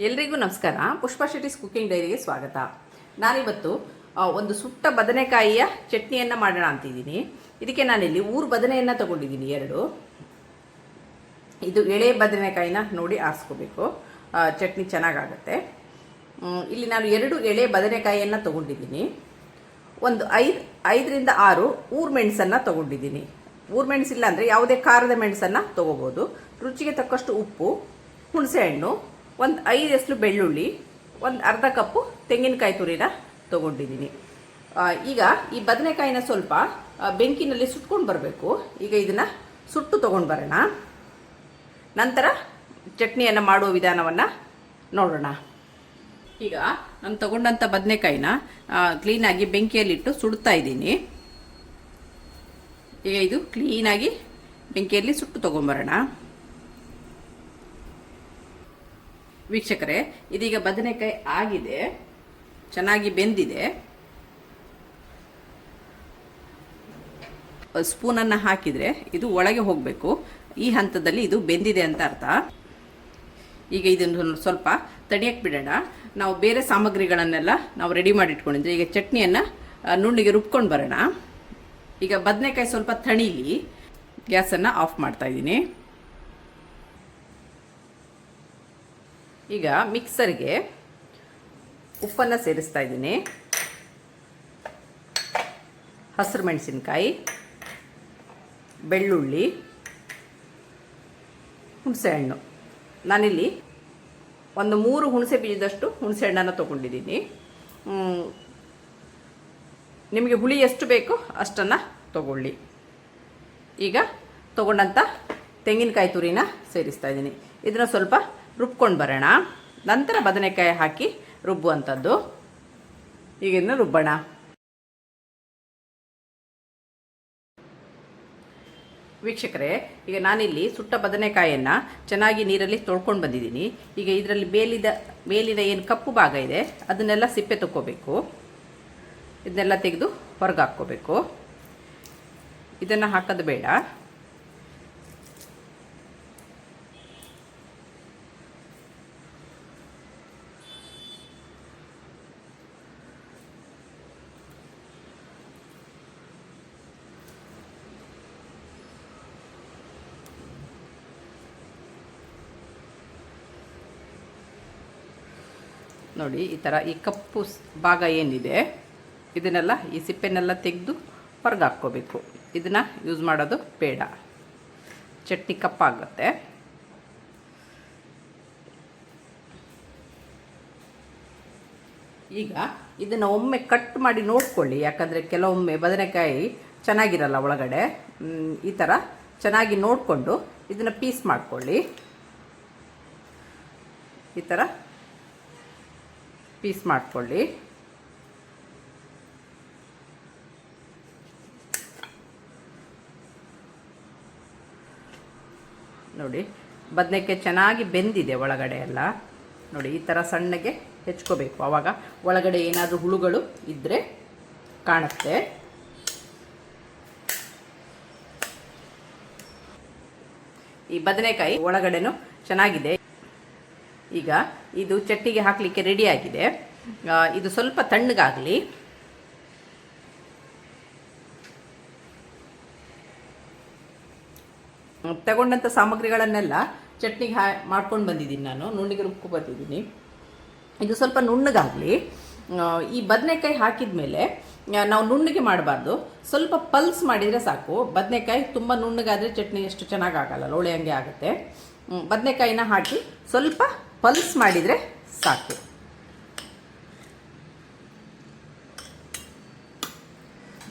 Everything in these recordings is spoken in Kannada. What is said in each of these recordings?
ಎಲ್ರಿಗೂ ನಮಸ್ಕಾರ. ಪುಷ್ಪಾ ಶೆಟ್ಟಿಸ್ ಕುಕಿಂಗ್ ಡೈರಿಗೆ ಸ್ವಾಗತ. ನಾನಿವತ್ತು ಒಂದು ಸುಟ್ಟ ಬದನೆಕಾಯಿಯ ಚಟ್ನಿಯನ್ನು ಮಾಡೋಣ ಅಂತಿದ್ದೀನಿ. ಇದಕ್ಕೆ ನಾನಿಲ್ಲಿ ಊರು ಬದನೆಯನ್ನು ತಗೊಂಡಿದ್ದೀನಿ 2. ಇದು ಎಳೆ ಬದನೆಕಾಯಿನ ನೋಡಿ ಆರಿಸ್ಕೋಬೇಕು, ಚಟ್ನಿ ಚೆನ್ನಾಗಾಗುತ್ತೆ. ಇಲ್ಲಿ ನಾನು 2 ಎಳೆ ಬದನೆಕಾಯಿಯನ್ನು ತಗೊಂಡಿದ್ದೀನಿ. ಒಂದು 5ರಿಂದ 6 ಊರು ಮೆಣಸನ್ನು ತಗೊಂಡಿದ್ದೀನಿ. ಊರು ಮೆಣಸಿಲ್ಲ ಅಂದರೆ ಯಾವುದೇ ಖಾರದ ಮೆಣಸನ್ನು ತೊಗೋಬೋದು. ರುಚಿಗೆ ತಕ್ಕಷ್ಟು ಉಪ್ಪು, ಹುಣಸೆಹಣ್ಣು, ಒಂದು 5 ಎಸ್ಲು ಬೆಳ್ಳುಳ್ಳಿ, ಒಂದು ಅರ್ಧ ಕಪ್ಪು ತೆಂಗಿನಕಾಯಿ ತುರಿನ ತೊಗೊಂಡಿದ್ದೀನಿ. ಈಗ ಈ ಬದನೆಕಾಯಿನ ಸ್ವಲ್ಪ ಬೆಂಕಿನಲ್ಲಿ ಸುಟ್ಕೊಂಡು ಬರಬೇಕು. ಈಗ ಇದನ್ನು ಸುಟ್ಟು ತೊಗೊಂಡು ಬರೋಣ. ನಂತರ ಚಟ್ನಿಯನ್ನು ಮಾಡುವ ವಿಧಾನವನ್ನು ನೋಡೋಣ. ಈಗ ನಾನು ತಗೊಂಡಂಥ ಬದನೆಕಾಯಿನ ಕ್ಲೀನಾಗಿ ಬೆಂಕಿಯಲ್ಲಿಟ್ಟು ಸುಡ್ತಾ ಇದ್ದೀನಿ. ಈಗ ಇದು ಕ್ಲೀನಾಗಿ ಬೆಂಕಿಯಲ್ಲಿ ಸುಟ್ಟು ತೊಗೊಂಬರೋಣ. ವೀಕ್ಷಕರೇ, ಇದೀಗ ಬದನೆಕಾಯಿ ಆಗಿದೆ, ಚೆನ್ನಾಗಿ ಬೆಂದಿದೆ. ಸ್ಪೂನನ್ನು ಹಾಕಿದರೆ ಇದು ಒಳಗೆ ಹೋಗಬೇಕು. ಈ ಹಂತದಲ್ಲಿ ಇದು ಬೆಂದಿದೆ ಅಂತ ಅರ್ಥ. ಈಗ ಇದನ್ನು ಸ್ವಲ್ಪ ತಡಿಯಕ್ಕೆ ಬಿಡೋಣ. ನಾವು ಬೇರೆ ಸಾಮಗ್ರಿಗಳನ್ನೆಲ್ಲ ನಾವು ರೆಡಿ ಮಾಡಿ ಇಟ್ಕೊಂಡಿದ್ರೆ ಈಗ ಚಟ್ನಿಯನ್ನು ನುಣ್ಣಿಗೆ ರುಬ್ಕೊಂಡು ಬರೋಣ. ಈಗ ಬದನೆಕಾಯಿ ಸ್ವಲ್ಪ ತಣಿಲಿ. ಗ್ಯಾಸನ್ನು ಆಫ್ ಮಾಡ್ತಾ ಇದ್ದೀನಿ. ಈಗ ಮಿಕ್ಸರ್ಗೆ ಉಪ್ಪನ್ನು ಸೇರಿಸ್ತಾ ಇದ್ದೀನಿ. ಹಸಿರು ಮೆಣಸಿನಕಾಯಿ, ಬೆಳ್ಳುಳ್ಳಿ, ಹುಣಸೆಹಣ್ಣು. ನಾನಿಲ್ಲಿ ಒಂದು 3 ಹುಣಸೆ ಬೀಜದಷ್ಟು ಹುಣಸೆಹಣ್ಣನ್ನು ತೊಗೊಂಡಿದ್ದೀನಿ. ನಿಮಗೆ ಹುಳಿ ಎಷ್ಟು ಬೇಕೋ ಅಷ್ಟನ್ನು ತಗೊಳ್ಳಿ. ಈಗ ತೊಗೊಂಡಂಥ ತೆಂಗಿನಕಾಯಿ ತುರಿನ ಸೇರಿಸ್ತಾ ಇದ್ದೀನಿ. ಇದನ್ನು ಸ್ವಲ್ಪ ರುಬ್ಕೊಂಡು ಬರೋಣ. ನಂತರ ಬದನೆಕಾಯಿ ಹಾಕಿ ರುಬ್ಬುವಂಥದ್ದು. ಈಗ ಇದನ್ನು ರುಬ್ಬೋಣ. ವೀಕ್ಷಕರೇ, ಈಗ ನಾನಿಲ್ಲಿ ಸುಟ್ಟ ಬದನೆಕಾಯಿಯನ್ನು ಚೆನ್ನಾಗಿ ನೀರಲ್ಲಿ ತೊಳ್ಕೊಂಡು ಬಂದಿದ್ದೀನಿ. ಈಗ ಇದರಲ್ಲಿ ಮೇಲಿನ ಏನು ಕಪ್ಪು ಭಾಗ ಇದೆ ಅದನ್ನೆಲ್ಲ ಸಿಪ್ಪೆ ತಕ್ಕೋಬೇಕು. ಇದನ್ನೆಲ್ಲ ತೆಗೆದು ಹೊರಗೆ ಹಾಕ್ಕೋಬೇಕು. ಇದನ್ನು ಹಾಕೋದು ಬೇಡ. ನೋಡಿ, ಈ ಥರ ಈ ಕಪ್ಪು ಭಾಗ ಏನಿದೆ ಇದನ್ನೆಲ್ಲ, ಈ ಸಿಪ್ಪೆನೆಲ್ಲ ತೆಗೆದು ಹೊರಗೆ ಹಾಕ್ಕೋಬೇಕು. ಇದನ್ನು ಯೂಸ್ ಮಾಡೋದು ಬೇಡ, ಚಟ್ನಿ ಕಪ್ಪಾಗುತ್ತೆ. ಈಗ ಇದನ್ನು ಒಮ್ಮೆ ಕಟ್ ಮಾಡಿ ನೋಡ್ಕೊಳ್ಳಿ, ಯಾಕಂದರೆ ಕೆಲವೊಮ್ಮೆ ಬದನೆಕಾಯಿ ಚೆನ್ನಾಗಿರಲ್ಲ ಒಳಗಡೆ. ಈ ಥರ ಚೆನ್ನಾಗಿ ನೋಡಿಕೊಂಡು ಇದನ್ನು ಪೀಸ್ ಮಾಡ್ಕೊಳ್ಳಿ. ಈ ಥರ ಪೀಸ್ ಮಾಡ್ಕೊಳ್ಳಿ. ನೋಡಿ, ಬದನೆಕಾಯಿ ಚೆನ್ನಾಗಿ ಬೆಂದಿದೆ ಒಳಗಡೆ ಎಲ್ಲ. ನೋಡಿ, ಈ ಥರ ಸಣ್ಣಗೆ ಹೆಚ್ಕೋಬೇಕು. ಆವಾಗ ಒಳಗಡೆ ಏನಾದರೂ ಹುಳುಗಳು ಇದ್ದರೆ ಕಾಣುತ್ತೆ. ಈ ಬದನೆಕಾಯಿ ಒಳಗಡೆನೂ ಚೆನ್ನಾಗಿದೆ. ಈಗ ಇದು ಚಟ್ನಿಗೆ ಹಾಕಲಿಕ್ಕೆ ರೆಡಿಯಾಗಿದೆ. ಇದು ಸ್ವಲ್ಪ ತಣ್ಣಗಾಗಲಿ. ತಗೊಂಡಂಥ ಸಾಮಗ್ರಿಗಳನ್ನೆಲ್ಲ ಚಟ್ನಿಗೆ ಮಾಡ್ಕೊಂಡು ಬಂದಿದ್ದೀನಿ. ನಾನು ನುಣ್ಣಿಗೆ ರುಬ್ಕೊ ಬಂದಿದ್ದೀನಿ. ಇದು ಸ್ವಲ್ಪ ನುಣ್ಣಗಾಗಲಿ. ಈ ಬದನೆಕಾಯಿ ಹಾಕಿದ ಮೇಲೆ ನಾವು ನುಣ್ಣಗೆ ಮಾಡಬಾರ್ದು, ಸ್ವಲ್ಪ ಪಲ್ಸ್ ಮಾಡಿದರೆ ಸಾಕು. ಬದನೆಕಾಯಿ ತುಂಬ ನುಣ್ಣಗಾದರೆ ಚಟ್ನಿ ಎಷ್ಟು ಚೆನ್ನಾಗಾಗಲ್ಲ, ಲೋಳೆ ಹಂಗೆ ಆಗುತ್ತೆ. ಬದನೆಕಾಯಿನ ಹಾಕಿ ಸ್ವಲ್ಪ ಪಲ್ಸ್ ಮಾಡಿದರೆ ಸಾಕು.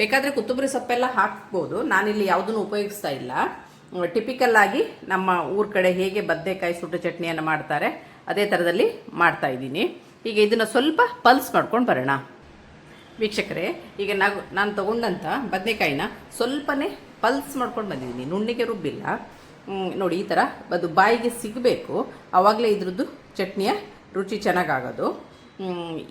ಬೇಕಾದರೆ ಕೊತ್ತಂಬರಿ ಸೊಪ್ಪೆಲ್ಲ ಹಾಕ್ಬೋದು. ನಾನಿಲ್ಲಿ ಯಾವುದನ್ನು ಉಪಯೋಗಿಸ್ತಾ ಇಲ್ಲ. ಟಿಪಿಕಲ್ ಆಗಿ ನಮ್ಮ ಊರ ಕಡೆ ಹೇಗೆ ಬದನೆಕಾಯಿ ಸುಟ್ಟ ಚಟ್ನಿಯನ್ನು ಮಾಡ್ತಾರೆ ಅದೇ ಥರದಲ್ಲಿ ಮಾಡ್ತಾ ಇದ್ದೀನಿ. ಈಗ ಇದನ್ನು ಸ್ವಲ್ಪ ಪಲ್ಸ್ ಮಾಡ್ಕೊಂಡು ಬರೋಣ. ವೀಕ್ಷಕರೇ, ಈಗ ನಾನು ತಗೊಂಡಂಥ ಬದನೆಕಾಯಿನ ಸ್ವಲ್ಪನೇ ಪಲ್ಸ್ ಮಾಡ್ಕೊಂಡು ಬಂದಿದ್ದೀನಿ, ನುಣ್ಣಿಗೆ ರುಬ್ಬಿಲ್ಲ. ನೋಡಿ, ಈ ಥರ ಅದು ಬಾಯಿಗೆ ಸಿಗಬೇಕು. ಆವಾಗಲೇ ಇದ್ರದ್ದು ಚಟ್ನಿಯ ರುಚಿ ಚೆನ್ನಾಗಾಗೋದು.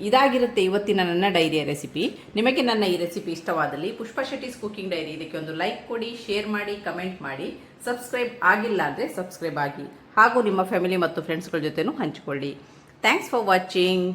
ಇದಾಗಿರುತ್ತೆ ಇವತ್ತಿನ ನನ್ನ ಡೈರಿಯ ರೆಸಿಪಿ. ನಿಮಗೆ ನನ್ನ ಈ ರೆಸಿಪಿ ಇಷ್ಟವಾದಲ್ಲಿ ಪುಷ್ಪಾ ಶೆಟ್ಟಿಸ್ ಕುಕಿಂಗ್ ಡೈರಿ ಇದಕ್ಕೆ ಒಂದು ಲೈಕ್ ಕೊಡಿ, ಶೇರ್ ಮಾಡಿ, ಕಮೆಂಟ್ ಮಾಡಿ. ಸಬ್ಸ್ಕ್ರೈಬ್ ಆಗಿಲ್ಲ ಅಂದರೆ ಸಬ್ಸ್ಕ್ರೈಬ್ ಆಗಿ, ಹಾಗೂ ನಿಮ್ಮ ಫ್ಯಾಮಿಲಿ ಮತ್ತು ಫ್ರೆಂಡ್ಸ್ಗಳ ಜೊತೆನೂ ಹಂಚಿಕೊಳ್ಳಿ. Thanks for watching.